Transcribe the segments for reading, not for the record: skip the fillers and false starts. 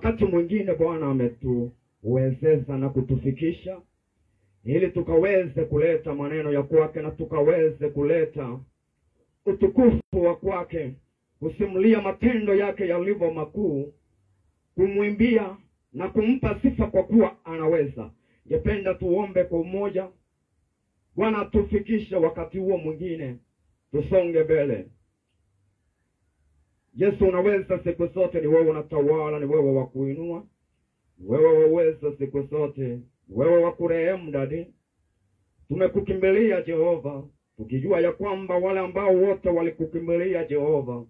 wakati mwingine Bwana ametuwezesha na kutufikisha ili tukaweze kuleta maneno ya kwake na tukaweze kuleta utukufu wa kwake, kusimulia matendo yake yalivyo makuu, kumwimbia na kumpa sifa kwa kuwa anaweza. Ningependa tuombe kwa umoja. Bwana tufikishe wakati huo mwingine, tusonge mbele. Yesu unaweza siku zote, ni wewe unatawala, ni wewe wa kuinua, ni wewe waweza siku zote, ni wewe wa kurehemu Dadi. Tumekukimbilia Jehova, tukijua ya kwamba wale ambao wote walikukimbilia Jehova,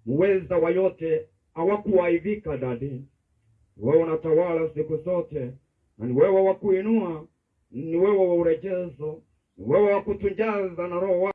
muweza wa yote hawakuaibika Dadi. Wewe unatawala siku zote, na ni wewe wa kuinua, ni wewe wa urejezo, ni wewe wa kutunjaza na roho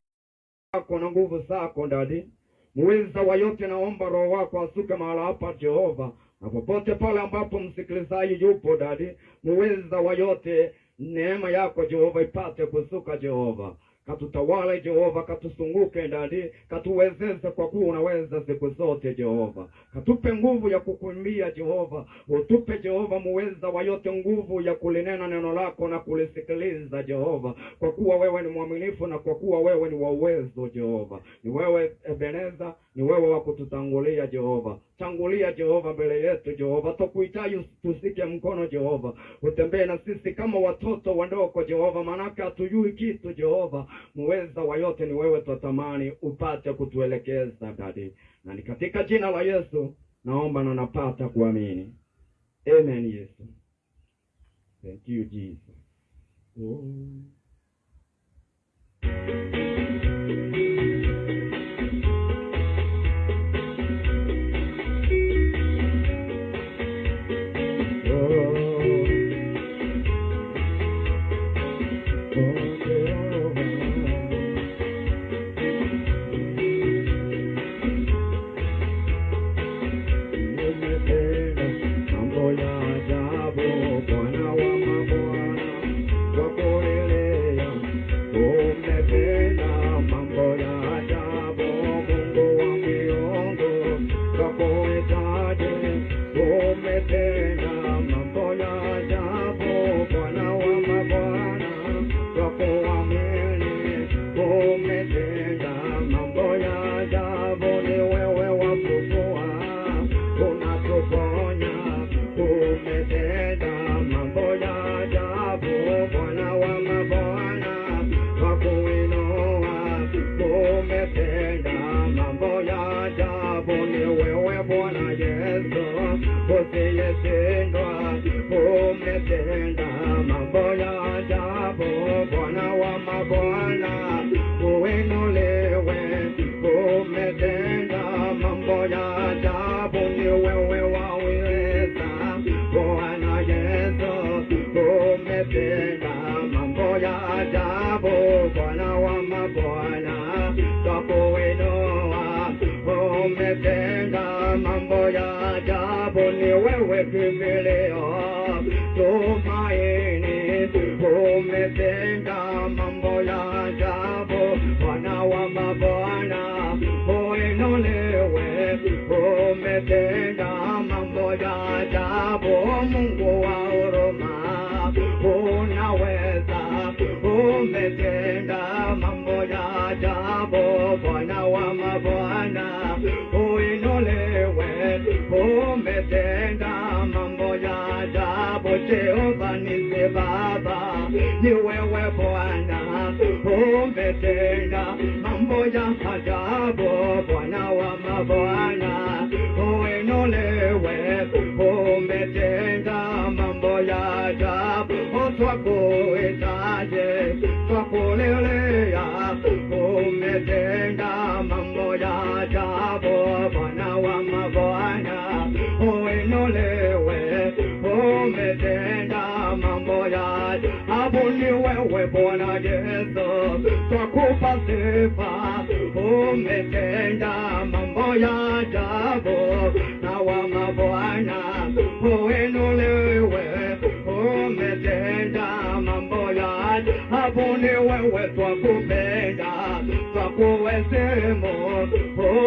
wako na nguvu zako Dadi. Muweza wa yote, naomba roho wako asuke mahala hapa Jehova, na popote pale ambapo msikilizaji yupo Dadi. Muweza wa yote, neema yako Jehova ipate kusuka Jehova. Katutawale Jehova, katusunguke Dadi, katuwezeze kwa kuwa unaweza siku zote Jehova. Katupe nguvu ya kukuimbia Jehova, utupe Jehova muweza wa yote nguvu ya kulinena neno lako na kulisikiliza Jehova, kwa kuwa wewe ni mwaminifu na kwa kuwa wewe ni wa uwezo Jehova. Ni wewe Ebeneza, ni wewe wa kututangulia Jehova. Tangulia Jehova mbele yetu Jehova, tukuhitaji tusike mkono Jehova, utembee na sisi kama watoto wadogo Jehova, manaka hatujui kitu Jehova. Muweza wa yote, ni wewe twatamani upate kutuelekeza Dadi, na ni katika jina la Yesu naomba na napata kuamini. Amen Yesu. Thank you Jesus.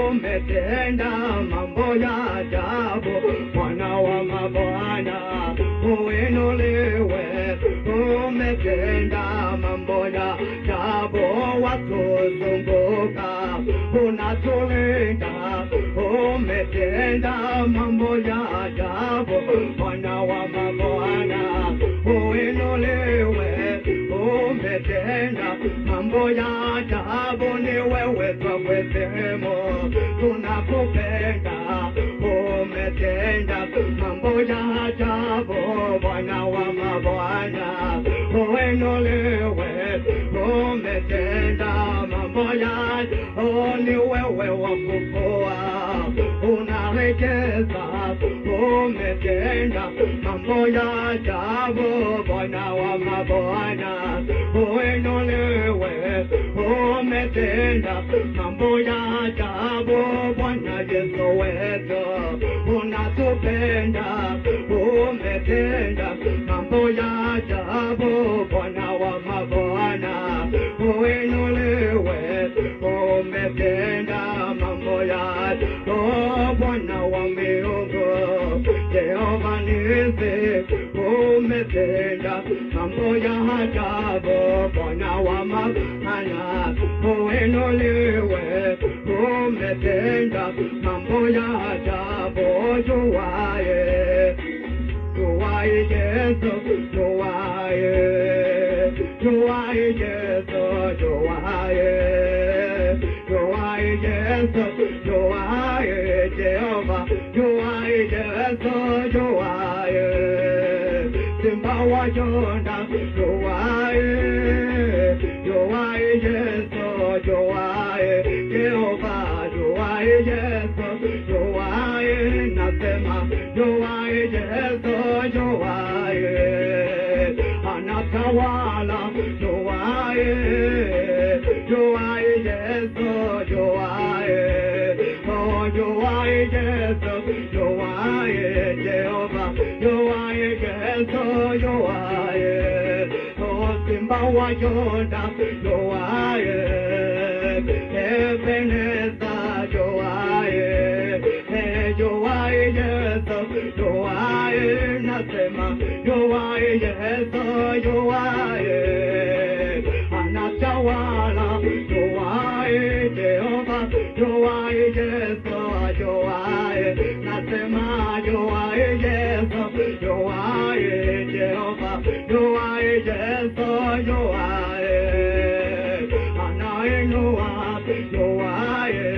Umetenda mambo ya ajabu, Bwana wa unatenda mambo ya ajabu, watuzunguka unatulinda, umetenda mambo ya ajabu, Bwana wa mabwana uinuliwe, umetenda mambo ya ajabu, ni wewe twakwesemo, tunakupenda, umetenda mambo ya ajabu, Bwana wa mabwana uinuliwe, umetenda mambo ya ajabu, ni wewe wakufua, unarekeza, umetenda mambo ya ajabu, Bwana wa mabwana uinuliwe, umetenda mambo ya ajabu, Bwana Yesu wetu unatupenda, umetenda mambo ya ajabu, Bwana wa mabwana uinuliwe, umetenda mambo ya ajabu, Bwana wa miungu Jehova Nisi, umetenda mambo ya ajabu, Bwana wa mabwana uinuliwe, umetenda mambo ya ajabu, juaye, juaye Yesu, juaye, juaye Yesu, juaye, juaye Yesu, juaye Jehova, juaye Yesu, juaye Simba wa Yuda, juaye, juaye Yesu, juaye Jehova, juaye Yesu, juaye nasema, juaye Yesu, juaye anatawala, juaye, juaye Yesu, juaye, oh juaye Yesu, juaye Jehova, juaye Yesu, juaye, oh Simba wa Yuda, juaye Ebeneza, juaye, juaye Yesu, juaye nasema, juaye Yesu, juaye anatawala, juaye Jehova, juaye Yesu, juaye nasema, juaye Yesu, juaye Jehova, juaye Yesu, juaye anainua, juaye,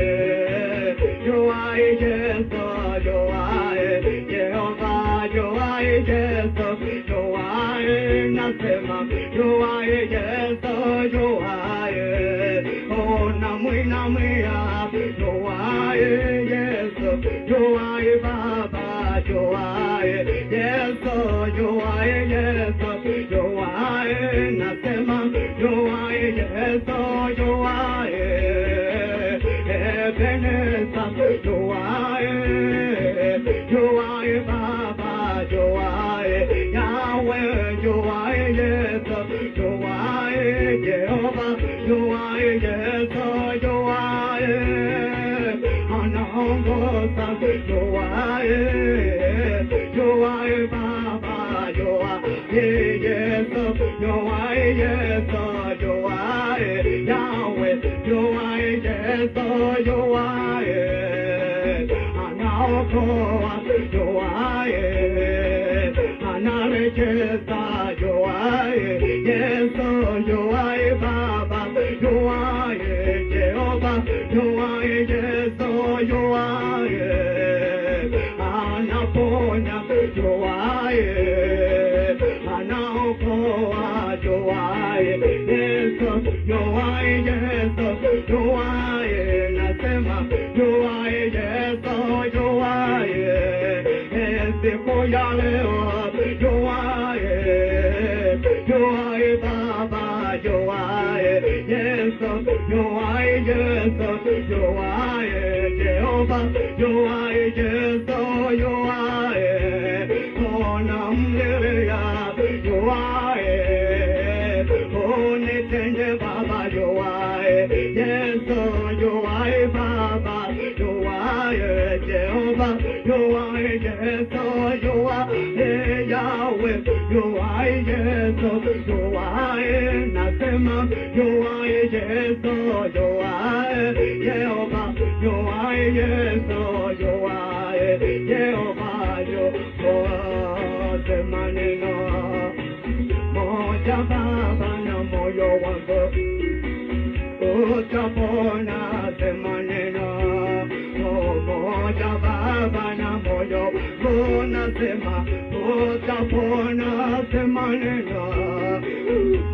juaye Yesu, juaye Jehova, juaye Yesu, juaye nasema, juaye Yesu, juaye namwinamia, juaye Yesu, juaye Baba, juaye Yesu, juaye Yesu, juaye nasema, juaye Yesu, juaye Ebeneza, juaye, juaye Baba, juaye Yahweh, juaye Yesu, juaye Jehova, juaye Yesu, juaye anaongoza, juaye, juaye Baba, juaye Yesu, juaye Yesu, juaye Yahweh, juaye Yesu, juaye anaokoa, juaye anarejeza, juaye Yesu, juaye Baba, juaye Jehova, juaye Yesu, juaye anaponya, juaye anaokoa, juaye Yesu, juaye Yesu, juaye nasema, juaye Yesu, juaye siku ya leo, juaye, juaye Baba, juaye Yesu, juaye Yesu, juaye Jehova, juaye Yesu, juaye namlilia, juaye unitende Baba, juaye Yesu, juaye Baba, juaye Jehova, juaye Yesu, you are Yahweh, you are Jesus, you are nasema, you are Jesus, you are Jehovah, you are Jesus, you are Jehovah, you are sema neno moja Baba na moyo wangu utapona, sema neno moja Baba na moyo unasema utapona, sema neno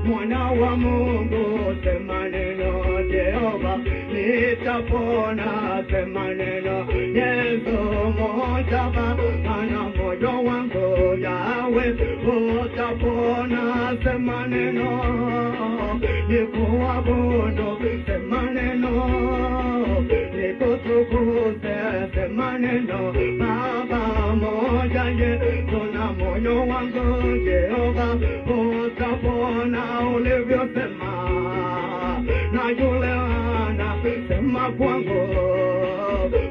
mwana wa Mungu, sema neno Jehova nitapona, sema neno Yesu moja Baba na moyo wangu Yahweh utapona, sema neno nikuabudu, sema neno nikutukuze, sema neno Baba moja Yesu na moyo wangu Jehova utapona ulivyosema, na yule anasema kwangu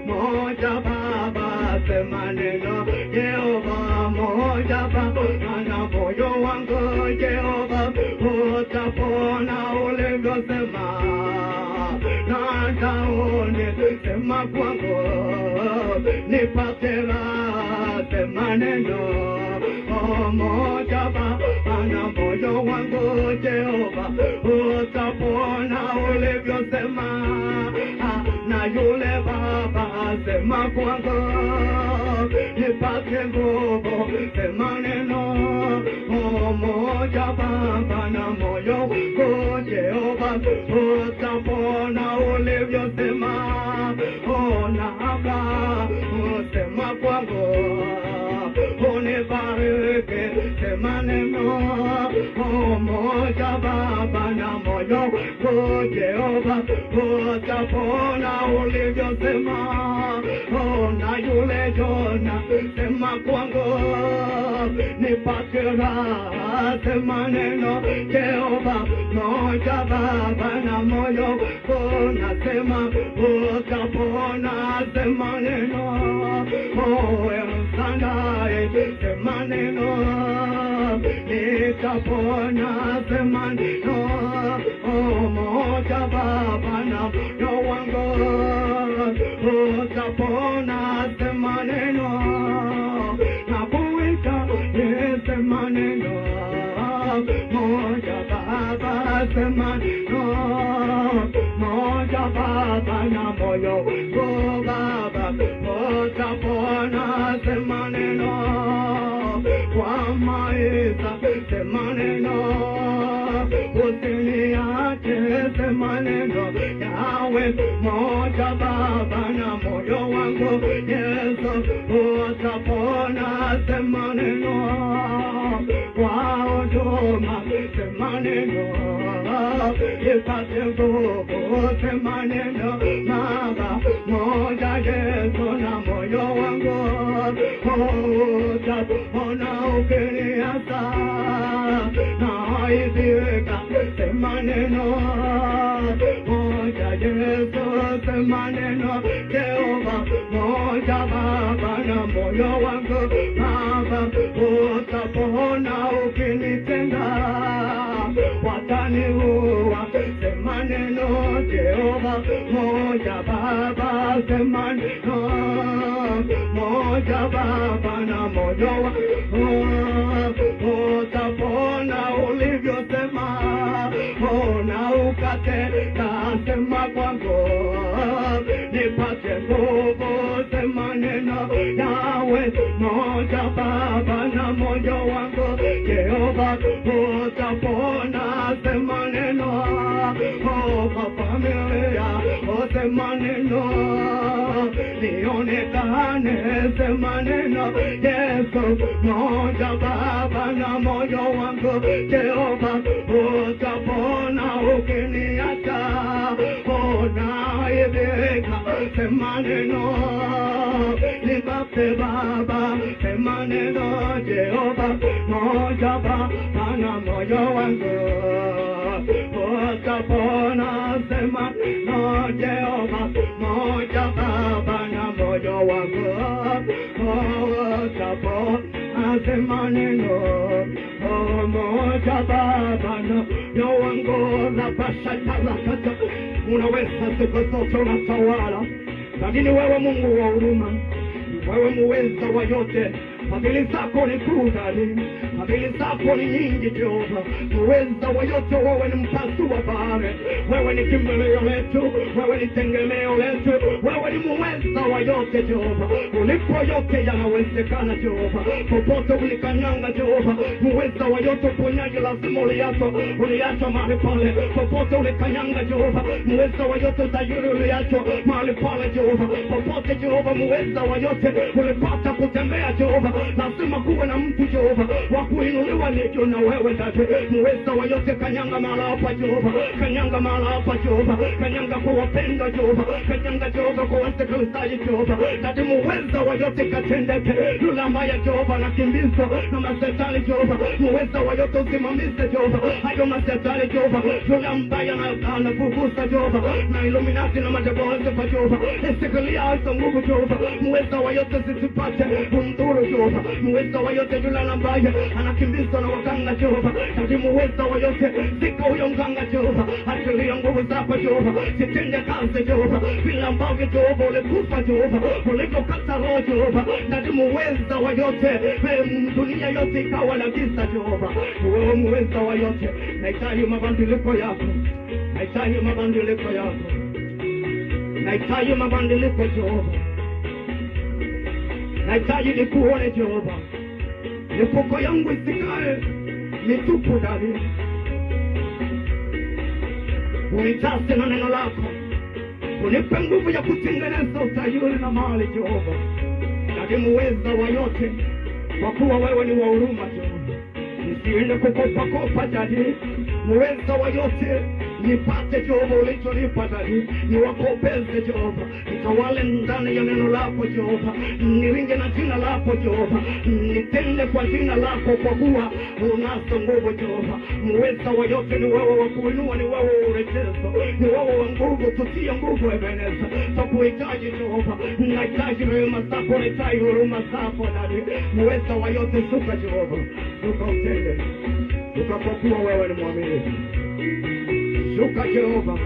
moja Baba, sema neno Jehova moja Baba na moyo wangu Jehova utapona ulivyosema, na Daudi sema kwangu nipate raha, sema neno moja Baba na moyo wangu Jehova utapona ulivyosema, na yule Baba sema kwangu nipate nguvu, sema neno moja Baba na moyo wangu Jehova utapona ulivyosema, na Baba sema kwangu unibariki, sema neno moja Baba na moyo wangu Jehova utapona ulivyosema, na yule Jona sema kwangu nipate raha, sema neno Jehova moja Baba na moyo wangu nasema utapona, sema neno Sandai, sema neno nitapona, sema neno moja Baba na moyo wangu utapona, sema neno nakuita, sema neno moja Baba, sema neno moja Baba na moyo wangu Baba utapona, sema neno kwa maisha, sema neno usiniache, sema neno Yahweh moja Baba na moyo wangu Yesu utapona, sema neno kwa huduma, sema neno ipate nguvu, sema neno Baba moja Yesu na moyo wangu utapona ukiniasa na aidhika, sema neno moja Yesu, sema neno Jehova moja Baba na moyo wangu Baba utapona ukinitenda wataniua, sema neno Jehova moja Baba, sema neno moja Baba na moyo wangu utapona ulivyosema, na ukatenda, sema kwangu nipate nguvu, sema neno Yahweh moja Baba na moyo wangu Jehova utapona, sema neno kwa familia, sema neno nionekane, sema neno Yesu moja Baba na moyo wangu Jehova utapona ukiniacha, naibika, sema neno nibate Baba, sema neno Jehova moja Baba na moyo wangu utapona, sema neno Jehova moja Baba na moyo moyo wangu chapo asema neno moja Baba na moyo wangu na pasha talakata. Unaweza siku zote unatawala, lakini wewe Mungu wa huruma, wewe muweza wa yote. Fadhili zako ni kuu Daddy, fadhili zako ni nyingi Jehova, muweza wa yote. Wewe ni mpasu wa bahari, wewe ni kimbilio letu, wewe ni tegemeo letu, wewe ni muweza wa yote Jehova. Ulipo yote yanawezekana Jehova, popote ulikanyanga Jehova, muweza wa yote. Uponyaji lazima uliacha mahali pale, popote ulikanyanga Jehova, muweza wa yote. Utajiri uliacha mahali pale Jehova, popote Jehova, muweza wa yote. Ulipata kutembea Jehova, lazima kuwe na mtu Jehova wa kuinuliwa licho na wewe Daddy, muweza wa yote. Kanyanga mahali hapa Jehova, kanyanga mahali hapa Jehova, kanyanga kwa wapendwa Jehova, kanyanga Jehova kwa wasikilizaji Jehova, Daddy muweza wa yote. Katendeke yule ambaye Jehova anakimbizwa na masetani Jehova, muweza wa yote. Usimamize Jehova hayo masetani Jehova, yule ambaye anafukuza Jehova na Illuminati na madebose kwa Jehova, isikilia hizo nguvu Jehova, muweza wa yote. Zisipate kumdhuru Jehova, muweza wa yote. Yule ambaye anakimbizwa na waganga Jehova, Daddy muweza wa yote. Zika huyo mganga Jehova, achilia nguvu zako Jehova, zitende kazi Jehova, vile ambavyo Jehova ulikufa Jehova, ulikokata roho Jehova, Daddy muweza wa yote. Dunia yote ikawa na giza Jehova, wewe muweza wa yote. Nahitaji mabadiliko yako, nahitaji mabadiliko yako, nahitaji mabadiliko Jehova, nahitaji nikuone Jehova. Mifuko yangu isikae mitupu Daddy, unijaze na neno lako, unipe nguvu ya kutengeneza utajiri na mali Jehova, Daddy muweza wa yote, kwa kuwa wewe ni wa huruma Jehova. Nisiende kukopa Daddy, muweza wa yote. Nipate Jehova ulichonipa Daddy, niwakopeze Jehova, nitawale ndani ya neno lako Jehova, niringe na jina lako Jehova, nitende kwa jina lako, kwa kuwa unazo nguvu Jehova. Muweza wa yote, ni wewe wa kuinua, ni wewe wa urejesho, ni wewe wa nguvu. Tutie nguvu Ebeneza, tukuhitaji Jehova, nahitaji rehema zako, nahitaji huruma zako Daddy, muweza wa yote. Shuka Jehova, shuka utende, shuka kwa kuwa wewe ni mwaminifu. Shuka Jehova.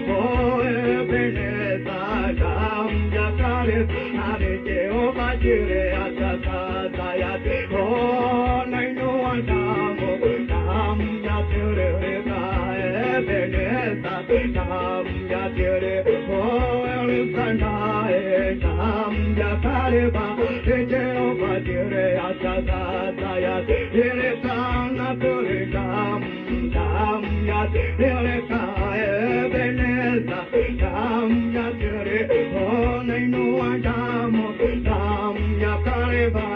Oh, ni Jehova Jire hata sasa ya nainua damu ya tiririka Ebeneza damu ya tiririka Elisanae damu ya kariba Jehova Jire hata sasa ya tiririka na tiririka damu ya tiririka Ebeneza damu ya tiririka nainua damu ya kariba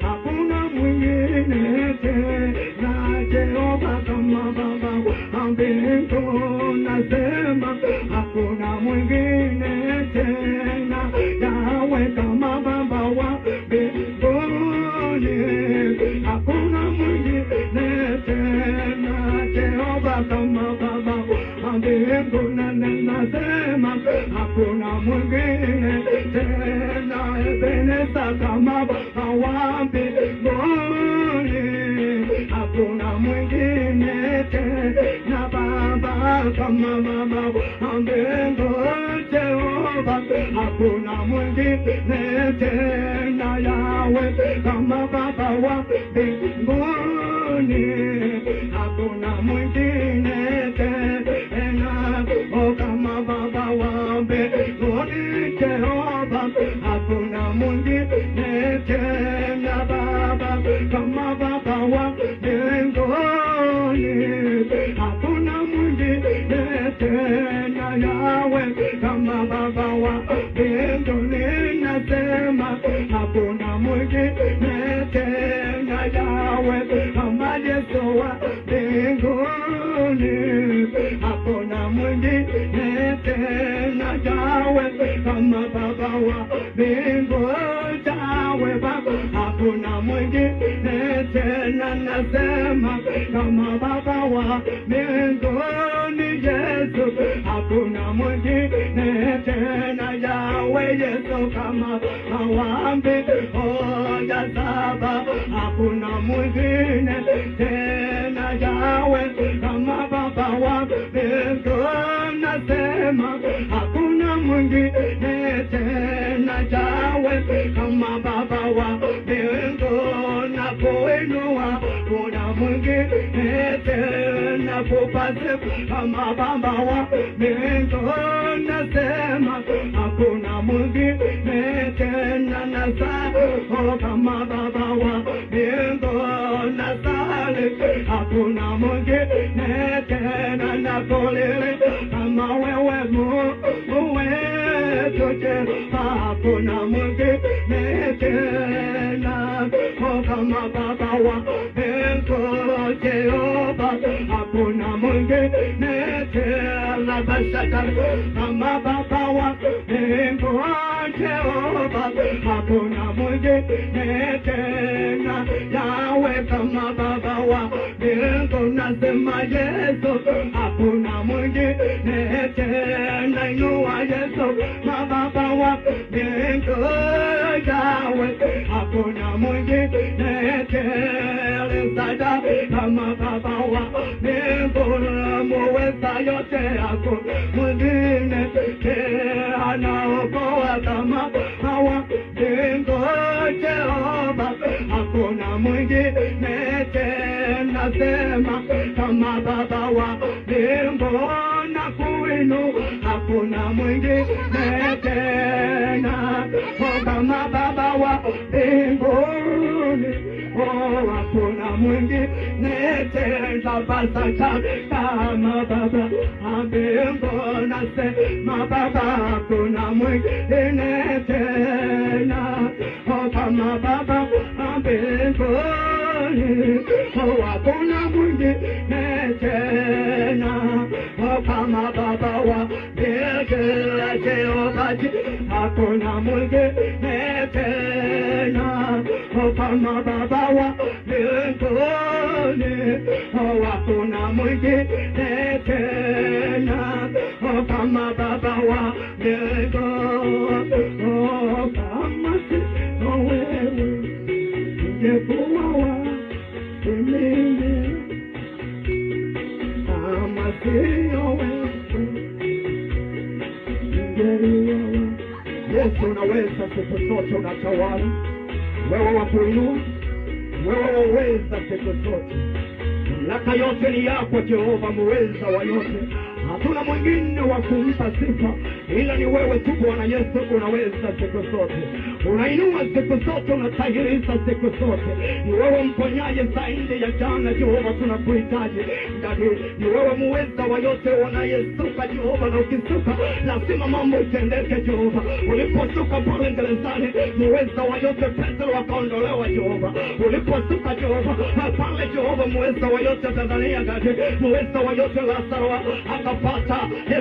Hakuna mwingine mbingu nasema hakuna mwingine tena, Yawe kama Baba wa mbinguni, hakuna mwingine tena, Jehova kama Baba wa mbinguni nasema hakuna mwingine tena, Ebeneza kama Baba wa mbinguni, hakuna mwingine tena, Baba kama Baba wa mbinguni, Jehova hakuna mwingine tena, Yawe kama Baba wa mbinguni, hakuna mwingine tena, oh kama Baba wa mbinguni, Jehova hakuna mwingine tena, Baba kama Baba wa mbinguni, hakuna mwingine tena, Yawe kama Baba wa mbinguni nasema hakuna mwingine tena, Yawe kama Yesu wa mbinguni, hakuna mwingine tena, Yawe kama Baba wa mbinguni, Yawe Baba hakuna mwingine tena, nasema kama Baba wa mbinguni, Yesu hakuna mwingine tena, Yawe Yesu kama wa mbinguni, ya Baba hakuna mwingine tena, Yawe kama Baba wa mbinguni, nasema hakuna mwingine tena, Yawe kama Baba wa mbinguni, nakuinua kuna mwingine tena, kupase kama Baba wa mbinguni, nasema hakuna mwingine tena, nasema kama Baba wa mbinguni, nasali hakuna mwingine tena, nakulele kama wewe Mungu wetu, hakuna mwingine tena, kama Baba wa mbinguni, Jehova hakuna mwingine tena, bashaka kama Baba wa mbinguni, Jehova hakuna mwingine tena, Yawe kama Baba wa mbinguni, nasema Yesu hakuna mwingine tena, inua Yesu kama Baba wa mbinguni, Yawe hakuna mwingine tena, sada kama Baba wa mbinguni, muweza yote hakuna mwingine tena, anaokoa kama Baba wa mbinguni, Jehova hakuna mwingine tena, sema kama Baba wa mbinguni, nakuinua hakuna mwingine tena, kama Baba wa mbinguni, hakuna mwingine tena, basa kama Baba wa mbinguni, nasema Baba hakuna mwingine tena, kama Baba wa mbinguni, hakuna mwingine tena, kama Baba wa mbinguni, Jehova hakuna mwingine tena, kama Baba wa mbinguni, hakuna mwingine tena, kama Baba wa mbinguni, kama sio wewe ungekuwa wapi mimi, kama sio wewe ungekuwa. Yesu unaweza, siku zote unatawala, wewe wa kuinua, wewe waweza siku zote, mamlaka yote ni yako Jehova, muweza wa yote, hatuna mwingine wa kumpa sifa ila ni wewe tu Bwana Yesu, unaweza siku zote. unainua siku zote, unatahirisha siku zote. Ni wewe mponyaye zaidi ya jana, Jehova, tunakuhitaji. Ni wewe muweza wa yote, unayesuka Jehova, na ukisuka lazima mambo itendeke Jehova. Uliposuka pale gerezani, muweza wa yote, Petro akaondolewa Jehova. Uliposuka Jehova pale Jehova, muweza wa yote, Tanzania gadi, muweza wa yote, Lazaro akapata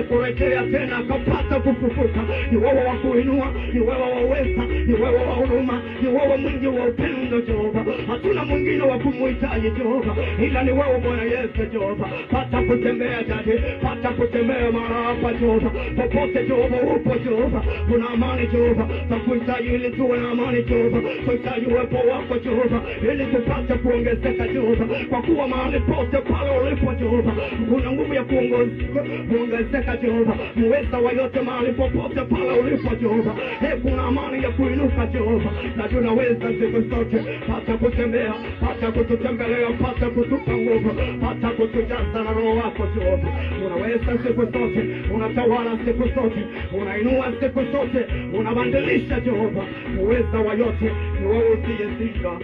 kurejea tena, akapata kufufuka. Ni wewe wa kuinua, ni wewe waweza, ni wewe wa huruma, ni wewe mwingi wa upendo Jehova. Hatuna mwingine wa kumuhitaji Jehova ila ni wewe Bwana Yesu Jehova. Pata kutembea jadi, pata kutembea mara hapa Jehova. Popote Jehova upo Jehova, kuna amani Jehova. Tukuhitaji ili tuwe na amani Jehova. Tunahitaji uwepo wako Jehova ili tupate kuongezeka Jehova, kwa kuwa mahali pote pale ulipo Jehova kuna nguvu ya kuongezeka Jehova. Muweza wa yote, mahali popote pale ulipo Jehova kuna amani ya kuinuka Jehova, na tunaweza siku zote. Pata kutembea, pata kututembelea, pata kutupa nguvu, pata kutujaza na Roho wako Jehova. Unaweza siku zote, unatawala siku zote, unainua siku zote, unabadilisha Jehova. Muweza wa yote, ni wewe usiyeshindwa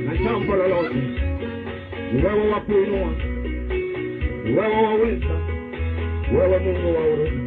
na jambo lolote. Ni wewe wa kuinua, ni wewe waweza, wewe Mungu wa huruma.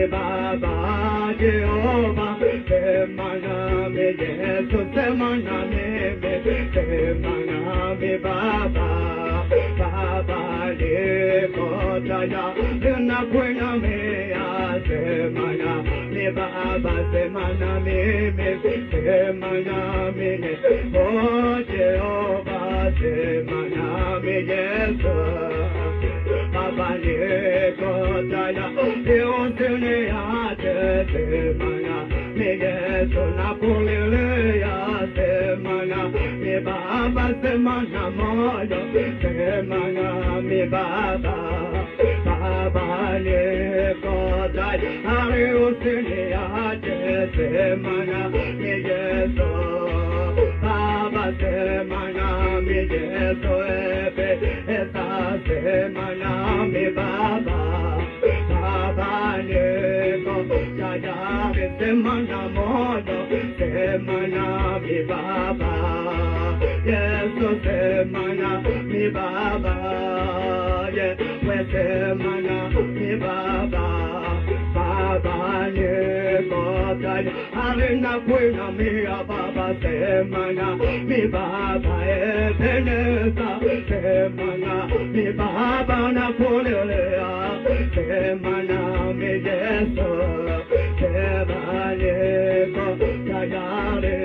ni Baba Jehova, sema nami Yesu, sema na mimi, sema nami Baba, Baba niko tayari na kuinamia, sema nami Baba, sema na mimi, sema nami oh Jehova, sema nami Yesu, Baba niko tayari usiniache, sema nami Yesu, nakulilia, sema nami Baba, sema na moyo, sema nami Baba, Baba niko tayari usiniache, sema nami Yesu, Baba, sema nami Yesu, Esa, sema nami Baba, Baba niko tayari, sema na moyo, sema nami Baba, Yesu, sema nami Baba, Yesu, sema nami Baba, Baba niko tayari na kuinamia, Baba, sema nami Baba, Ebeneza, sema nami Baba, nakulilia, sema nami Yesu, sema niko tayari,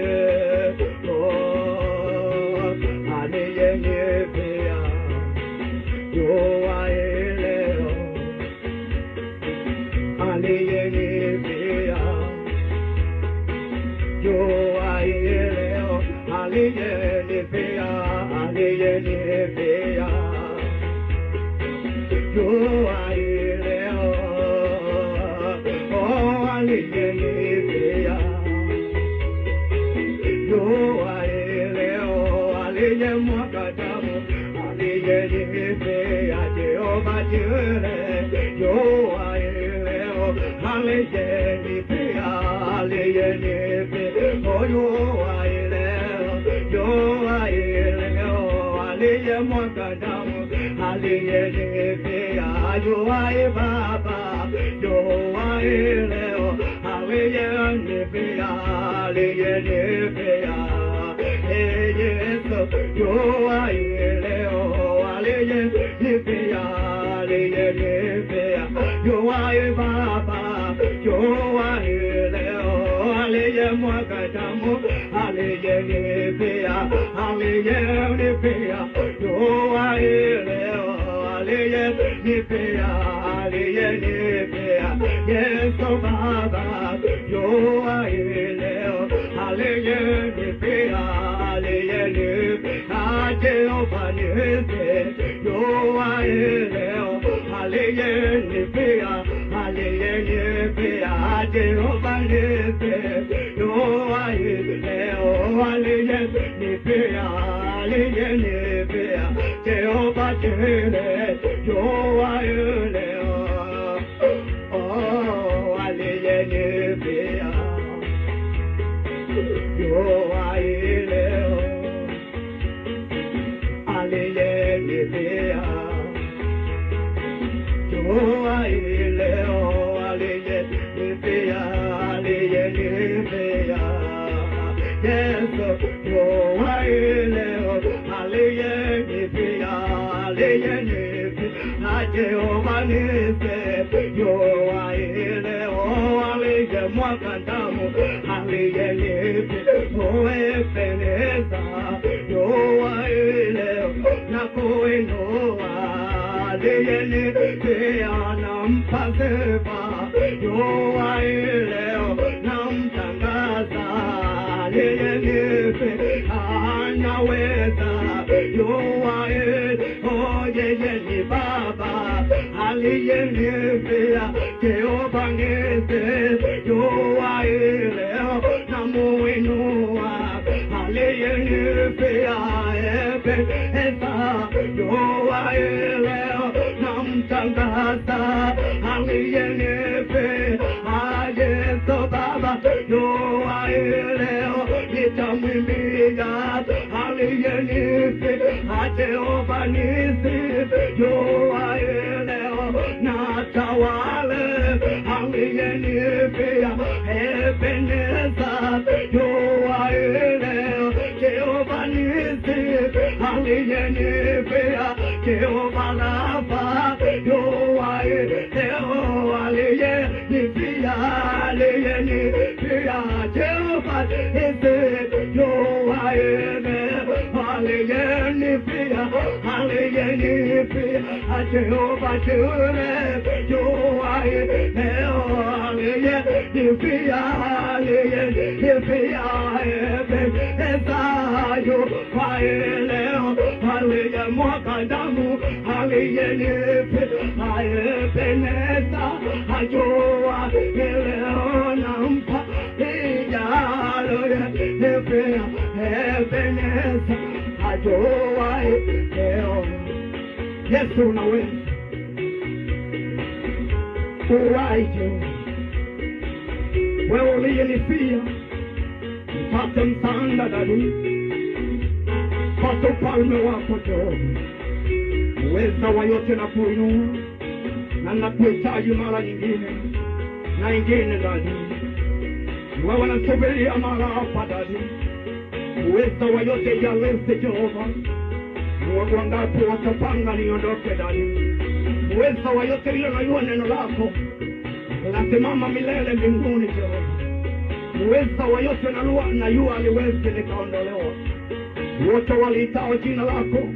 oh, aliyenipea jua leo, aliyenipea jua leo, aliyenipea, aliyenipea jua leo, oh, aliyenipea jua leo, aliyemwaga damu, aliyenipea Jehova Jireh, jua leo, aliyenipea, aliyenipea jua leo, jua leo, aliyemwaga damu, aliyenipea jua Baba, jua leo, aliyenipea, aliyenipea Yesu, jua leo, aliyenipea, aliyenipea jua Baba, jua leo, aliyemwaga damu, aliyenipea, aliyenipea jua leo, aliyenipea, aliyenipea Yesu Baba, jua leo, aliyenipea, aliyenipea Jehova Nisi, jua leo, aliyenipea, aliyenipea Jehova Nisi, jua leo, aliyenipea, aliyenipea Jehova Jireh, jua leo, oh, aliyenipea jua leo, aliyenipea jua leo, aliyenipea, aliyenipea Yesu, jua leo, aliyenipea, aliyenipea Jehova Nisi, jua leo, aliyemwaga damu, aliyenipea Ebeneza, jua leo, nakuinua, aliyenipea nampa sifa, jua leo, namtangaza, aliyenipea anaweza, jua leo, yeye ni Baba, aliyenipea Jehova Nisi, jua leo, namuinua, aliyenipea Ebeneza, jua leo, namtangaza, aliyenipea Yesu Baba, jua leo, nitamwimbia, aliyenipea Jehova Nisi, jua leo, natawale, aliyenipea aliyenipia Jehova Rafa, Jehova aliyenipia Jehova Ese, Jehova aliyenipia Jehova Jure, Jehova aliyenipia Esayo Faeleo aliyemwaga damu aliyenipia Ebeneza ajoa eleo nampa ijalo yenipia Ebeneza ajoa eleo. Yesu unaweza uwaije wewe uliyenipia mpate msaada dadi pata ufalme wako Jehova, uweza wa yote na kuinua na nakuhitaji mara nyingine na ingine dadi. Wewe nasubiria mara hapa dadi, uweza wa yote jalese Jehova. Mungu wangapi watapanga niondoke dadi, uweza wa yote ile najua neno lako nasimama milele mbinguni Jehova. Uweza wa yote na yua aliwezi nikaondolewa. Wote waliitao jina lako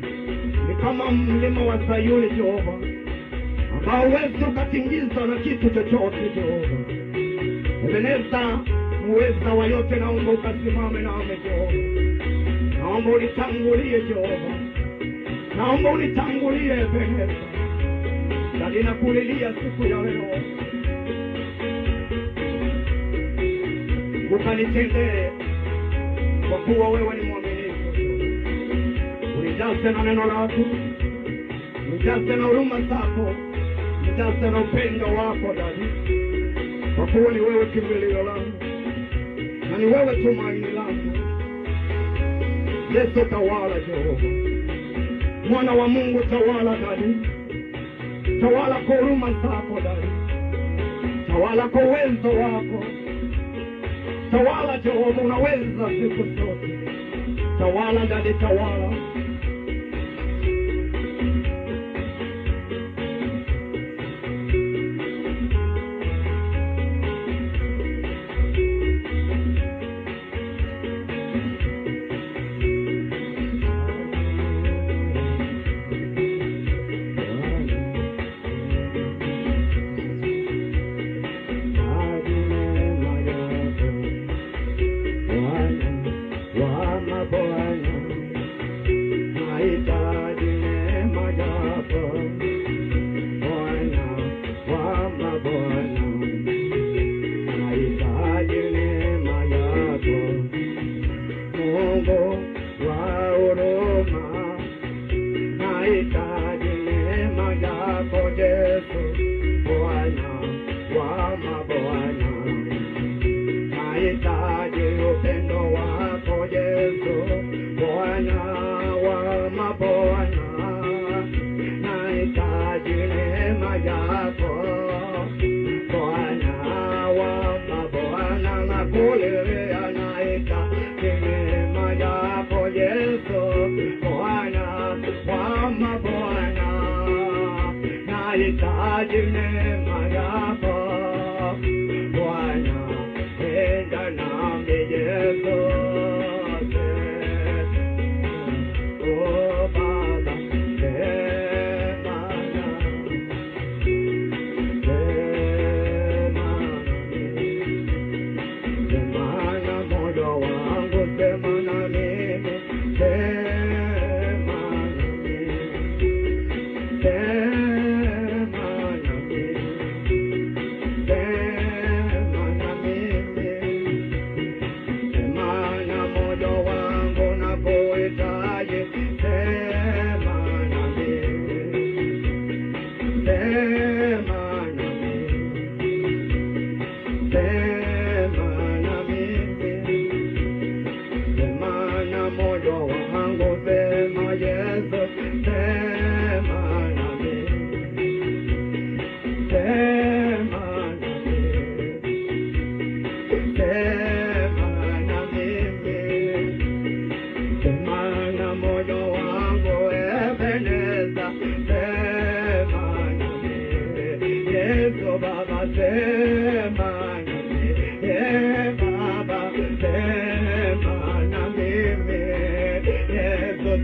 ni kama mlima wa Sayuni Jehova, ambao uwezi ukatingizwa na kitu chochote Jehova. Ebeneza, uweza wa yote naomba ukasimame nami Jehova. Naomba unitangulie Jehova, naomba unitangulie Ebeneza. Dadi nakulilia siku ya leo, ukanitendee kwa kuwa wewe ni mwaminifu. Unijaze na neno lako, unijaze na huruma zako, unijaze na upendo wako dadi, kwa kuwa ni wewe kimbilio langu na ni wewe tumaini langu. Yesu tawala Jehova, mwana wa Mungu tawala dadi, tawala kwa huruma zako dadi, tawala kwa uwezo wako. Tawala Jehova, unaweza siku zote. Tawala dadi, tawala.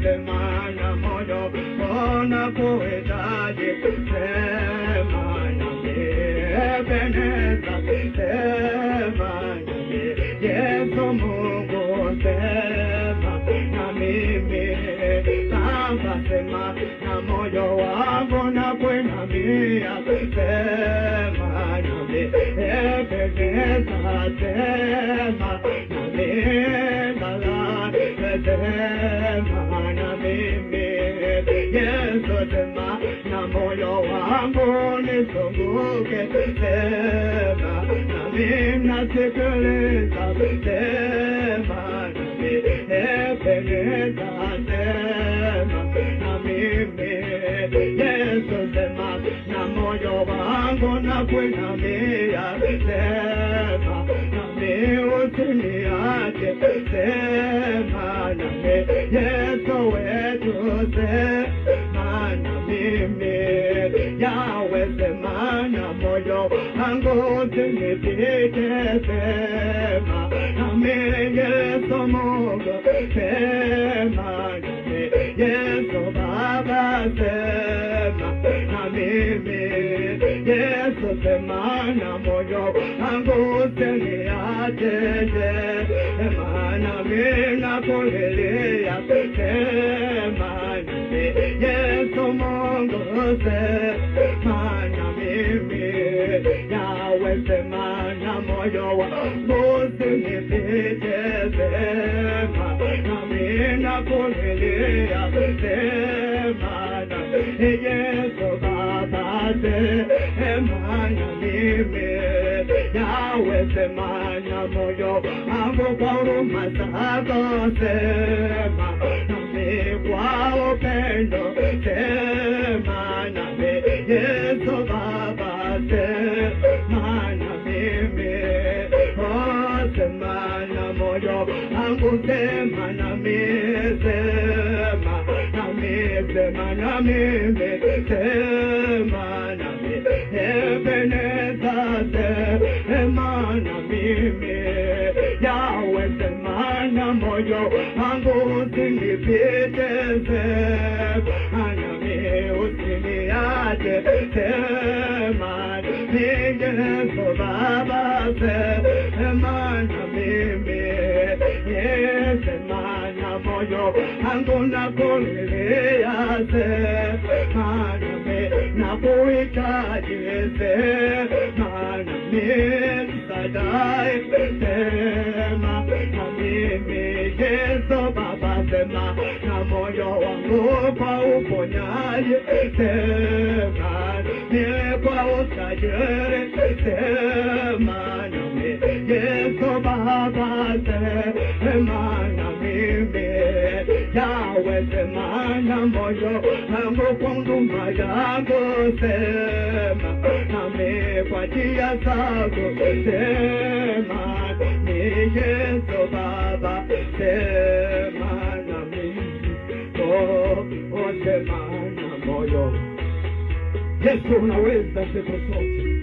sema na moyo unapohitaji, sema nami Ebeneza, sema nami Yesu Mungu, sema na mimi Baba, sema na moyo wangu na kuinamia, sema nami Ebeneza, sema nami Baba, sema na mimi Yesu, sema na moyo wangu nisunguke, sema nami nasikiliza, sema nami Ebeneza, sema na mimi Yesu, sema na moyo wangu na kuinamia, sema nami usiniache, sema nami Yesu wetu, sema na mimi Yawe, sema na moyo wangu usinipite, sema nami Yesu Mungu, sema nami Yesu Baba, sema na mimi Yesu, sema na moyo wangu usiniache, sema nami nakulilia, sema nami Yesu Mungu, sema na mimi Yawe, sema na moyo wangu usinipite, sema nami nakulilia, sema nami Yesu Baba, sema na mimi Yawe, sema na moyo wangu kwa huruma zako, sema nami kwa upendo, sema nami Yesu Baba, sema na mimi sema na moyo wangu, sema nami, sema nami, sema na mimi, sema nami Ebeneza, sema na mimi Yawe, sema na moyo wangu usinipite, sema nami usiniache, sema nami Yesu Baba, sema na mimi sema na moyo wangu nakulilia, sema nami nakuhitaji, sema nami Sadai, sema na mimi Yesu Baba, sema na moyo wangu kwa uponyaji, sema nami kwa utajiri, sema nami Yesu Baba, sema na mimi Yawe, sema na moyo wangu kwa huduma yako, sema nami kwa njia zako, sema ni Yesu Baba, sema na mimi sema na moyo. Yesu, unaweza siku zote,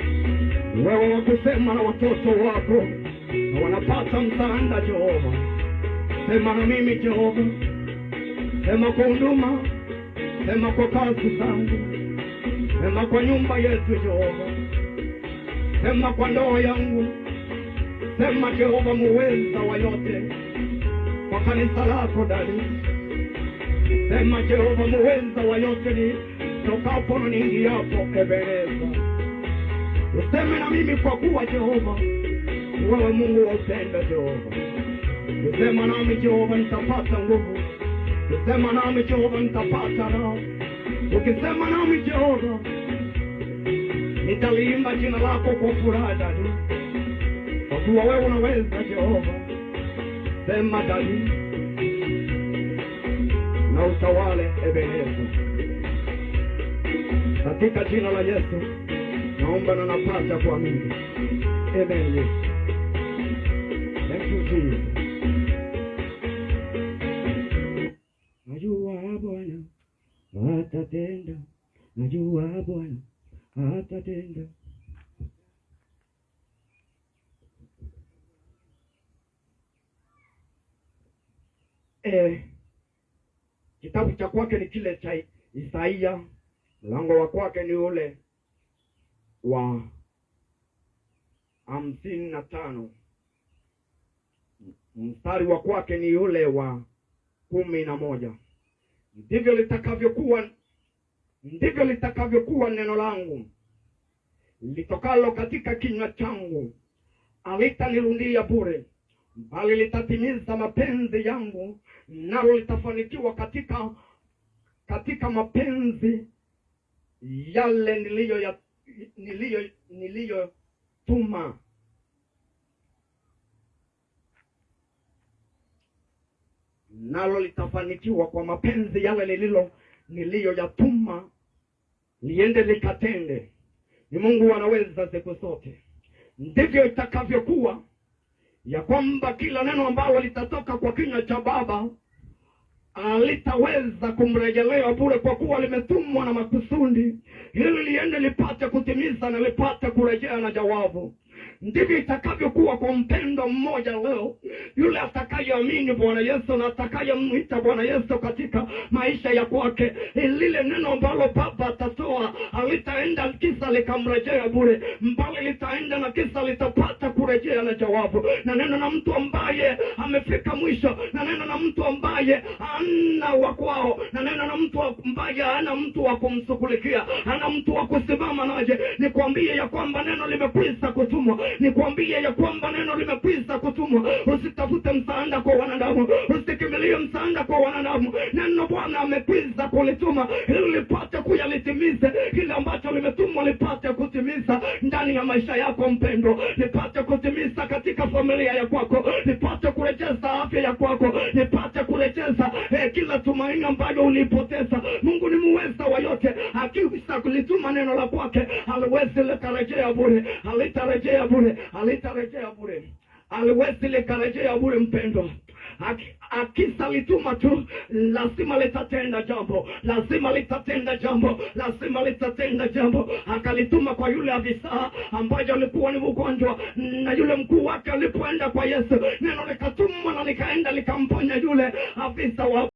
wewe wakusema na watoto wako na wanapata msaada. Jehova, sema na mimi Jehova, sema kwa huduma, sema kwa kazi zangu, sema kwa nyumba yetu Jehova, sema kwa ndoa yangu, sema Jehova muweza wa yote kwa kanisa lako ndani, sema Jehova muweza wa yote ni tokapo na niingiapo Ebeneza. Useme na mimi kwa kuwa Jehova wewe Mungu wa upendo Jehova. Usema nami Jehova nitapata nguvu, usema nami Jehova nitapata raha, ukisema nami Jehova nitaliimba jina lako kwa furaha ndani, kwa kuwa wewe unaweza Jehova. Sema ndani na utawale Ebeneza, katika jina la Yesu naomba na napata kuamini. Amen. Yes. Thank you Jesus. Najua Bwana atatenda, najua Bwana atatenda. Kitabu cha kwake ni kile cha Isaia, mlango wa kwake ni ule wa 55, mstari wa kwake ni ule wa 11. Ndivyo litakavyokuwa neno langu litokalo katika kinywa changu, halitanirudia bure, bali litatimiza mapenzi yangu, nalo litafanikiwa katika mapenzi yale niliyotuma. Nalo litafanikiwa kwa mapenzi yale niliyoyatuma liende likatende. Ni Mungu anaweza siku zote. Ndivyo itakavyokuwa ya kwamba kila neno ambalo litatoka kwa kinywa cha Baba litaweza kumrejelea bure, kwa kuwa limetumwa na makusudi ili liende lipate kutimiza na lipate kurejea na jawabu. Ndivyo itakavyokuwa kwa mpendo mmoja leo, yule atakayeamini Bwana Yesu na atakayemwita Bwana Yesu katika maisha ya kwake. Lile neno ambalo Baba atatoa halitaenda kisa likamrejea bure, mbali litaenda na kisa litapata kurejea na jawabu. Na neno na mtu ambaye amefika mwisho, na neno na mtu ambaye hana wa kwao, na neno na mtu ambaye hana mtu wa kumshughulikia, hana mtu wa kusimama naye. Nikwambie ya kwamba neno limekwisha kutumwa. Nikwambie ya kwamba neno limekwisha kutumwa. Usitafute msaada kwa wanadamu, usikimbilie msaada kwa wanadamu. Neno Bwana amekwisha kulituma ili lipate kuyalitimiza kile ambacho limetumwa, lipate kutimiza ndani ya maisha yako mpendo, lipate kutimiza katika familia ya kwako, lipate kurejeza afya ya kwako, lipate kurejeza kila tumaini ambalo ulipoteza. Mungu ni muweza wa yote, akisha kulituma neno la kwake haliwezi likarejea bure, halitarejea bure, halitarejea bure, haliwezi likarejea bure mpendo. Akisa lituma tu, lazima litatenda jambo, lazima litatenda jambo, lazima litatenda jambo. Akalituma kwa yule afisa ambaye alikuwa ni mgonjwa, na yule mkuu wake alipoenda kwa Yesu, neno likatumwa na likaenda likamponya yule afisa wa